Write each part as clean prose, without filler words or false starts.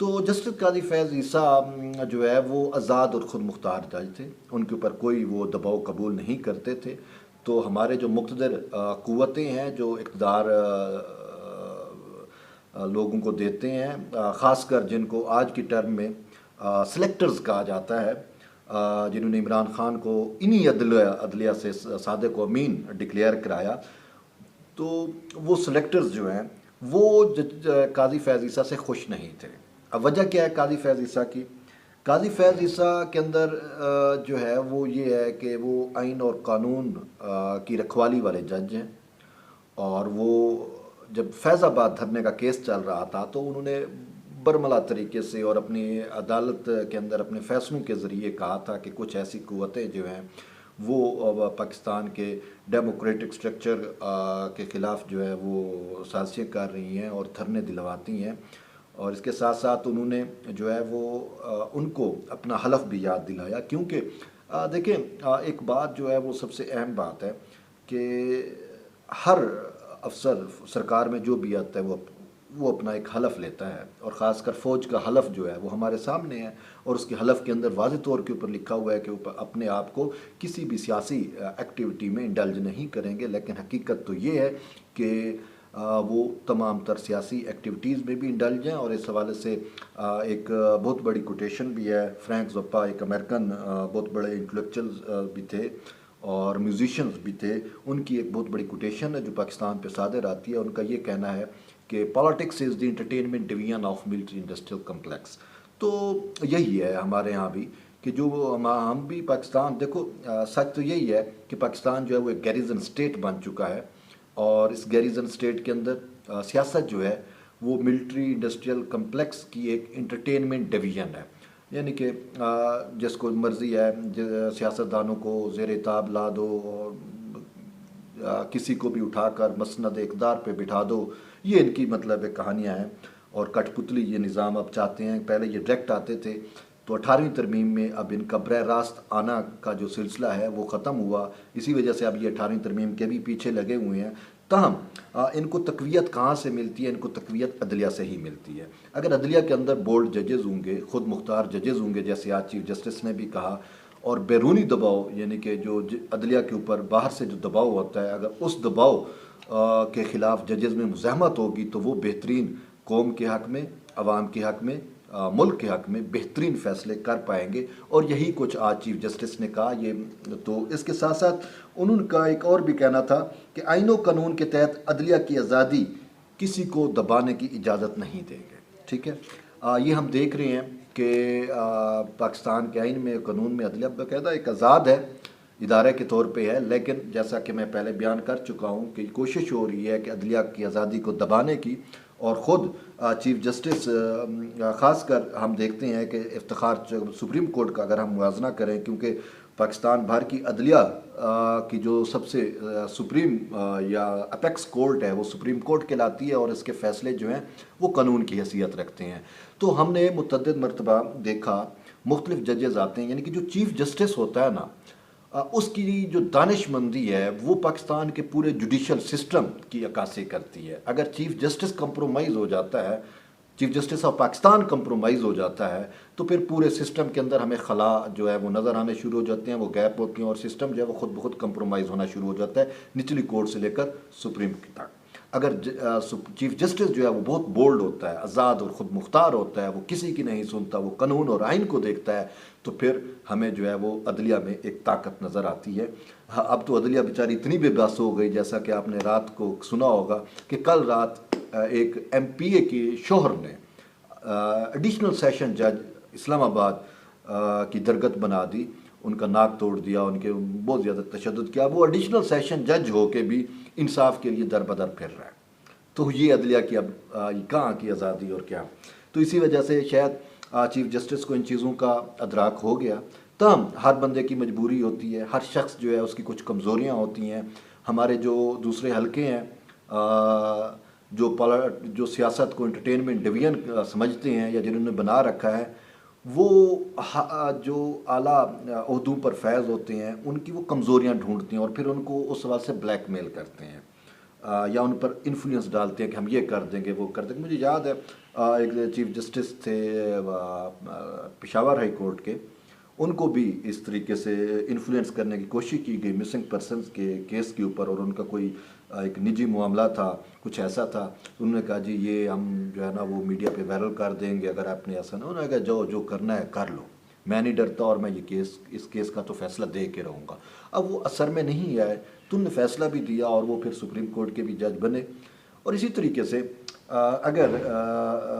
تو جسٹس قاضی فیض عیسیٰ جو ہے وہ آزاد اور خود مختار جج تھے، ان کے اوپر کوئی وہ دباؤ قبول نہیں کرتے تھے۔ تو ہمارے جو مقتدر قوتیں ہیں جو اقتدار لوگوں کو دیتے ہیں، خاص کر جن کو آج کی ٹرم میں سلیکٹرز کہا جاتا ہے، جنہوں نے عمران خان کو انہی عدلیہ سے صادق و امین ڈکلیئر کرایا، تو وہ سلیکٹرز جو ہیں وہ قاضی فیض عیسیٰ سے خوش نہیں تھے۔ اب وجہ کیا ہے قاضی فیض عیسیٰ کی؟ قاضی فیض عیسیٰ کے اندر جو ہے وہ یہ ہے کہ وہ آئین اور قانون کی رکھوالی والے جج ہیں، اور وہ جب فیض آباد دھرنے کا کیس چل رہا تھا تو انہوں نے برملا طریقے سے اور اپنی عدالت کے اندر اپنے فیصلوں کے ذریعے کہا تھا کہ کچھ ایسی قوتیں جو ہیں وہ پاکستان کے ڈیموکریٹک سٹرکچر کے خلاف جو ہے وہ سازشیں کر رہی ہیں اور دھرنے دلواتی ہیں، اور اس کے ساتھ ساتھ انہوں نے جو ہے وہ ان کو اپنا حلف بھی یاد دلایا، کیونکہ دیکھیں ایک بات جو ہے وہ سب سے اہم بات ہے کہ ہر افسر سرکار میں جو بھی آتا ہے وہ اپنا ایک حلف لیتا ہے، اور خاص کر فوج کا حلف جو ہے وہ ہمارے سامنے ہے، اور اس کے حلف کے اندر واضح طور کے اوپر لکھا ہوا ہے کہ وہ اپنے آپ کو کسی بھی سیاسی ایکٹیویٹی میں انڈلج نہیں کریں گے، لیکن حقیقت تو یہ ہے کہ وہ تمام تر سیاسی ایکٹیویٹیز میں بھی انڈلج ہیں۔ اور اس حوالے سے ایک بہت بڑی کوٹیشن بھی ہے، فرینک زپا ایک امریکن بہت بڑے انٹلیکچوئلز بھی تھے اور میوزیشنز بھی تھے، ان کی ایک بہت بڑی کوٹیشن ہے جو پاکستان پہ صادر آتی ہے، ان کا یہ کہنا ہے کہ politics is the entertainment division of military industrial complex. تو یہی ہے ہمارے ہاں بھی کہ جو ہم بھی پاکستان، دیکھو سچ تو یہی ہے کہ پاکستان جو ہے وہ ایک گیریزن اسٹیٹ بن چکا ہے، اور اس گیریزن اسٹیٹ کے اندر سیاست جو ہے وہ ملٹری انڈسٹریل کمپلیکس کی ایک انٹرٹینمنٹ ڈویژن ہے، یعنی کہ جس کو مرضی ہے سیاستدانوں کو زیر تاب لا دو اور کسی کو بھی اٹھا کر مسند اقتدار پہ بٹھا دو، یہ ان کی مطلب کہانیاں ہیں، اور کٹ پتلی یہ نظام اب چاہتے ہیں۔ پہلے یہ ڈائریکٹ آتے تھے، تو 18ویں ترمیم میں اب ان کا براہ راست آنا کا جو سلسلہ ہے وہ ختم ہوا، اسی وجہ سے اب یہ 18ویں ترمیم کے بھی پیچھے لگے ہوئے ہیں۔ تاہم ان کو تقویت کہاں سے ملتی ہے؟ ان کو تقویت عدلیہ سے ہی ملتی ہے۔ اگر عدلیہ کے اندر بولڈ ججز ہوں گے، خود مختار ججز ہوں گے، جیسے آج چیف جسٹس نے بھی کہا، اور بیرونی دباؤ یعنی کہ جو عدلیہ کے اوپر باہر سے جو دباؤ ہوتا ہے، اگر اس دباؤ کے خلاف ججز میں مزاحمت ہوگی تو وہ بہترین قوم کے حق میں، عوام کے حق میں، ملک کے حق میں بہترین فیصلے کر پائیں گے، اور یہی کچھ آج چیف جسٹس نے کہا۔ یہ تو اس کے ساتھ ساتھ انہوں کا ایک اور بھی کہنا تھا کہ آئین و قانون کے تحت عدلیہ کی آزادی کسی کو دبانے کی اجازت نہیں دیں گے، ٹھیک ہے۔ یہ ہم دیکھ رہے ہیں کہ پاکستان کے آئین میں، قانون میں عدلیہ باقاعدہ ایک آزاد ہے، ادارے کے طور پہ ہے، لیکن جیسا کہ میں پہلے بیان کر چکا ہوں کہ کوشش ہو رہی ہے کہ عدلیہ کی آزادی کو دبانے کی، اور خود چیف جسٹس خاص کر ہم دیکھتے ہیں کہ افتخار سپریم کورٹ کا اگر ہم موازنہ کریں، کیونکہ پاکستان بھر کی عدلیہ کی جو سب سے سپریم یا اپیکس کورٹ ہے وہ سپریم کورٹ کہلاتی ہے، اور اس کے فیصلے جو ہیں وہ قانون کی حیثیت رکھتے ہیں۔ تو ہم نے متعدد مرتبہ دیکھا مختلف ججز آتے ہیں، یعنی کہ جو چیف جسٹس ہوتا ہے نا، اس کی جو دانش مندی ہے وہ پاکستان کے پورے جوڈیشل سسٹم کی عکاسی کرتی ہے۔ اگر چیف جسٹس کمپرومائز ہو جاتا ہے، chief justice of Pakistan compromise ہو جاتا ہے، تو پھر پورے سسٹم کے اندر ہمیں خلا جو ہے وہ نظر آنے شروع ہو جاتے ہیں، وہ گیپ ہوتی ہیں، اور سسٹم جو ہے وہ خود بخود کمپرومائز ہونا شروع ہو جاتا ہے، نچلی کورٹ سے لے کر سپریم تک۔ اگر چیف جسٹس جو ہے وہ بہت بولڈ ہوتا ہے، آزاد اور خود مختار ہوتا ہے، وہ کسی کی نہیں سنتا، وہ قانون اور آئین کو دیکھتا ہے، تو پھر ہمیں جو ہے وہ عدلیہ میں ایک طاقت نظر آتی ہے۔ اب تو عدلیہ بیچاری اتنی بے بس ہو گئی، جیسا کہ آپ نے رات کو سنا ہوگا کہ کل رات ایک ایم پی اے کے شوہر نے ایڈیشنل سیشن جج اسلام آباد کی درگت بنا دی، ان کا ناک توڑ دیا، ان کے بہت زیادہ تشدد کیا، وہ ایڈیشنل سیشن جج ہو کے بھی انصاف کے لیے در بدر پھر رہا ہے۔ تو یہ عدلیہ کی اب کہاں کی آزادی اور کیا؟ تو اسی وجہ سے شاید چیف جسٹس کو ان چیزوں کا ادراک ہو گیا۔ تاہم ہر بندے کی مجبوری ہوتی ہے، ہر شخص جو ہے اس کی کچھ کمزوریاں ہوتی ہیں۔ ہمارے جو دوسرے حلقے ہیں جو سیاست کو انٹرٹینمنٹ ڈویژن سمجھتے ہیں یا جنہوں نے بنا رکھا ہے، وہ جو اعلیٰ عہدوں پر فائز ہوتے ہیں ان کی وہ کمزوریاں ڈھونڈتے ہیں اور پھر ان کو اس سوال سے بلیک میل کرتے ہیں، یا ان پر انفلوئنس ڈالتے ہیں کہ ہم یہ کر دیں گے وہ کر دیں گے. مجھے یاد ہے ایک چیف جسٹس تھے پشاور ہائی کورٹ کے، ان کو بھی اس طریقے سے انفلوئنس کرنے کی کوشش کی گئی مسنگ پرسنز کے کیس کے اوپر، اور ان کا کوئی ایک نجی معاملہ تھا، کچھ ایسا تھا. انہوں نے کہا جی یہ ہم جو ہے نا وہ میڈیا پہ وائرل کر دیں گے اگر آپ نے ایسا نہ. انہوں نے کہا جو کرنا ہے کر لو، میں نہیں ڈرتا اور میں یہ اس کیس کا تو فیصلہ دے کے رہوں گا. اب وہ اثر میں نہیں آئے تو انہوں نے فیصلہ بھی دیا اور وہ پھر سپریم کورٹ کے بھی جج بنے. اور اسی طریقے سے اگر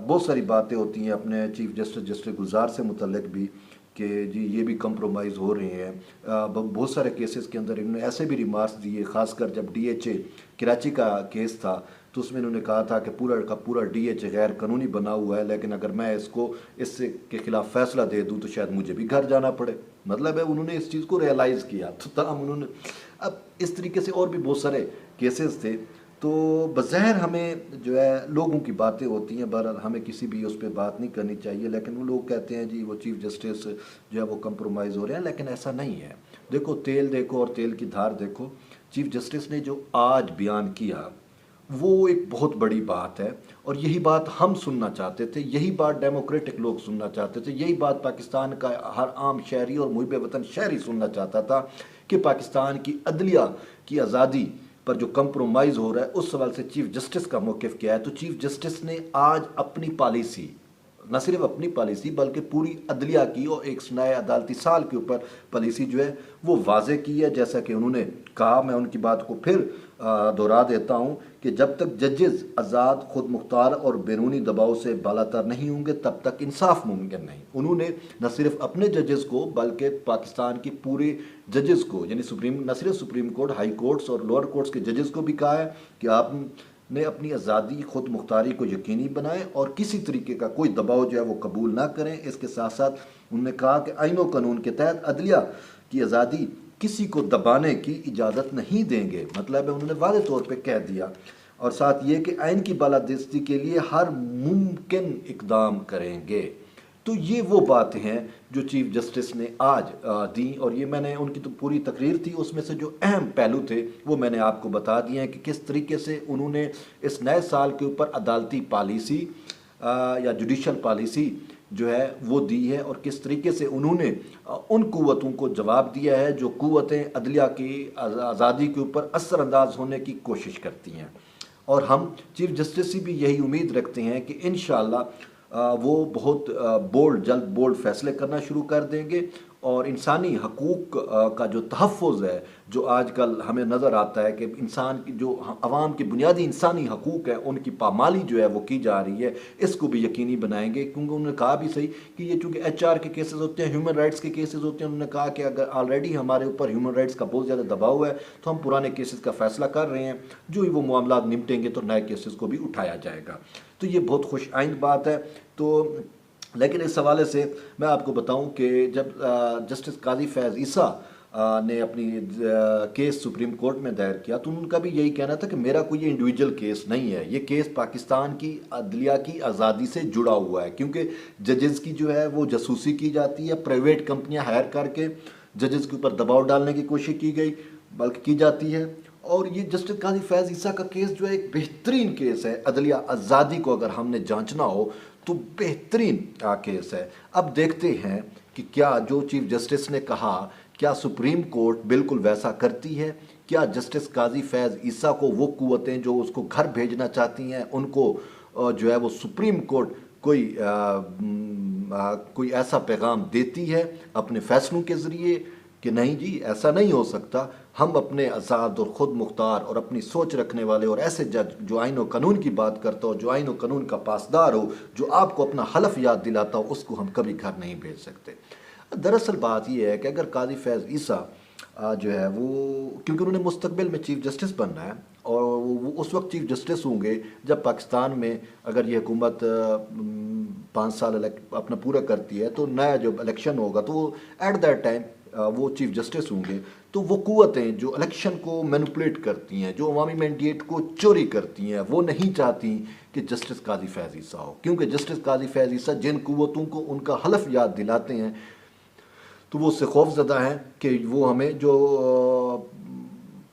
بہت ساری باتیں ہوتی ہیں اپنے چیف جسٹس گلزار سے متعلق بھی کہ جی یہ بھی کمپرومائز ہو رہے ہیں. بہت سارے کیسز کے اندر انہوں نے ایسے بھی ریمارکس دیے، خاص کر جب ڈی ایچ اے کراچی کا کیس تھا تو اس میں انہوں نے کہا تھا کہ پورا کا پورا ڈی ایچ اے غیر قانونی بنا ہوا ہے، لیکن اگر میں اس کے خلاف فیصلہ دے دوں تو شاید مجھے بھی گھر جانا پڑے. مطلب ہے انہوں نے اس چیز کو ریئلائز کیا. تو تاہم انہوں نے اب اس طریقے سے اور بھی بہت سارے کیسز تھے. تو بظاہر ہمیں جو ہے لوگوں کی باتیں ہوتی ہیں، بہرحال ہمیں کسی بھی اس پہ بات نہیں کرنی چاہیے، لیکن وہ لوگ کہتے ہیں جی وہ چیف جسٹس جو ہے وہ کمپرومائز ہو رہے ہیں، لیکن ایسا نہیں ہے. دیکھو تیل دیکھو اور تیل کی دھار دیکھو. چیف جسٹس نے جو آج بیان کیا وہ ایک بہت بڑی بات ہے، اور یہی بات ہم سننا چاہتے تھے، یہی بات ڈیموکریٹک لوگ سننا چاہتے تھے، یہی بات پاکستان کا ہر عام شہری اور محب وطن شہری سننا چاہتا تھا کہ پاکستان کی عدلیہ کی آزادی پر جو کمپرومائز ہو رہا ہے اس سوال سے چیف جسٹس کا موقف کیا ہے. تو چیف جسٹس نے آج اپنی پالیسی، نہ صرف اپنی پالیسی بلکہ پوری عدلیہ کی اور ایک نئے عدالتی سال کے اوپر پالیسی جو ہے وہ واضح کی ہے. جیسا کہ انہوں نے کہا، میں ان کی بات کو پھر دہرا دیتا ہوں کہ جب تک ججز آزاد، خود مختار اور بیرونی دباؤ سے بالاتر نہیں ہوں گے تب تک انصاف ممکن نہیں. انہوں نے نہ صرف اپنے ججز کو بلکہ پاکستان کی پورے ججز کو، یعنی نہ صرف سپریم کورٹ، ہائی کورٹس اور لوور کورٹس کے ججز کو بھی کہا ہے کہ آپ نے اپنی آزادی، خود مختاری کو یقینی بنائیں اور کسی طریقے کا کوئی دباؤ جو ہے وہ قبول نہ کریں. اس کے ساتھ ساتھ انہوں نے کہا کہ آئین و قانون کے تحت عدلیہ کی آزادی کسی کو دبانے کی اجازت نہیں دیں گے. مطلب ہے انہوں نے واضح طور پہ کہہ دیا، اور ساتھ یہ کہ آئین کی بالادستی کے لیے ہر ممکن اقدام کریں گے. تو یہ وہ باتیں ہیں جو چیف جسٹس نے آج دیں، اور یہ میں نے ان کی تو پوری تقریر تھی، اس میں سے جو اہم پہلو تھے وہ میں نے آپ کو بتا دیے ہیں کہ کس طریقے سے انہوں نے اس نئے سال کے اوپر عدالتی پالیسی یا جوڈیشل پالیسی جو ہے وہ دی ہے، اور کس طریقے سے انہوں نے ان قوتوں کو جواب دیا ہے جو قوتیں عدلیہ کی آزادی کے اوپر اثر انداز ہونے کی کوشش کرتی ہیں. اور ہم چیف جسٹس سے بھی یہی امید رکھتے ہیں کہ انشاءاللہ وہ بہت جلد بولڈ فیصلے کرنا شروع کر دیں گے، اور انسانی حقوق کا جو تحفظ ہے جو آج کل ہمیں نظر آتا ہے کہ انسان کی جو عوام کی بنیادی انسانی حقوق ہے ان کی پامالی جو ہے وہ کی جا رہی ہے، اس کو بھی یقینی بنائیں گے. کیونکہ انہوں نے کہا بھی صحیح کہ یہ چونکہ ایچ آر کے کیسز ہوتے ہیں، ہیومن رائٹس کے کیسز ہوتے ہیں. انہوں نے کہا کہ اگر آلریڈی ہمارے اوپر ہیومن رائٹس کا بہت زیادہ دباؤ ہے تو ہم پرانے کیسز کا فیصلہ کر رہے ہیں، جو ہی وہ معاملات نمٹیں گے تو نئے کیسز کو بھی اٹھایا جائے گا. تو یہ بہت خوش آئند بات ہے. تو لیکن اس حوالے سے میں آپ کو بتاؤں کہ جب جسٹس قاضی فیض عیسیٰ نے اپنی کیس سپریم کورٹ میں دائر کیا تو ان کا بھی یہی کہنا تھا کہ میرا کوئی یہ انڈیویجول کیس نہیں ہے، یہ کیس پاکستان کی عدلیہ کی آزادی سے جڑا ہوا ہے. کیونکہ ججز کی جو ہے وہ جاسوسی کی جاتی ہے، پرائیویٹ کمپنیاں ہائر کر کے ججز کے اوپر دباؤ ڈالنے کی کوشش کی گئی بلکہ کی جاتی ہے. اور یہ جسٹس قاضی فیض عیسیٰ کا کیس جو ہے ایک بہترین کیس ہے. عدلیہ آزادی کو اگر ہم نے جانچنا ہو تو بہترین کیس ہے. اب دیکھتے ہیں کہ کیا جو چیف جسٹس نے کہا کیا سپریم کورٹ بالکل ویسا کرتی ہے؟ کیا جسٹس قاضی فیض عیسیٰ کو وہ قوتیں جو اس کو گھر بھیجنا چاہتی ہیں ان کو جو ہے وہ سپریم کورٹ کوئی ایسا پیغام دیتی ہے اپنے فیصلوں کے ذریعے کہ نہیں جی ایسا نہیں ہو سکتا، ہم اپنے آزاد اور خود مختار اور اپنی سوچ رکھنے والے اور ایسے جج جو آئین و قانون کی بات کرتا ہو، جو آئین و قانون کا پاسدار ہو، جو آپ کو اپنا حلف یاد دلاتا ہو، اس کو ہم کبھی گھر نہیں بھیج سکتے. دراصل بات یہ ہے کہ اگر قاضی فیض عیسیٰ جو ہے وہ کیونکہ انہوں نے مستقبل میں چیف جسٹس بننا ہے اور وہ اس وقت چیف جسٹس ہوں گے جب پاکستان میں اگر یہ حکومت 5 سال اپنا پورا کرتی ہے تو نیا جب الیکشن ہوگا تو وہ ایٹ دیٹ ٹائم وہ چیف جسٹس ہوں گے. تو وہ قوتیں جو الیکشن کو مینپولیٹ کرتی ہیں، جو عوامی مینڈیٹ کو چوری کرتی ہیں، وہ نہیں چاہتی کہ جسٹس قاضی فیض عیسیٰ ہو. کیونکہ جسٹس قاضی فیض عیسیٰ جن قوتوں کو ان کا حلف یاد دلاتے ہیں تو وہ اس سے خوف زدہ ہیں کہ وہ ہمیں جو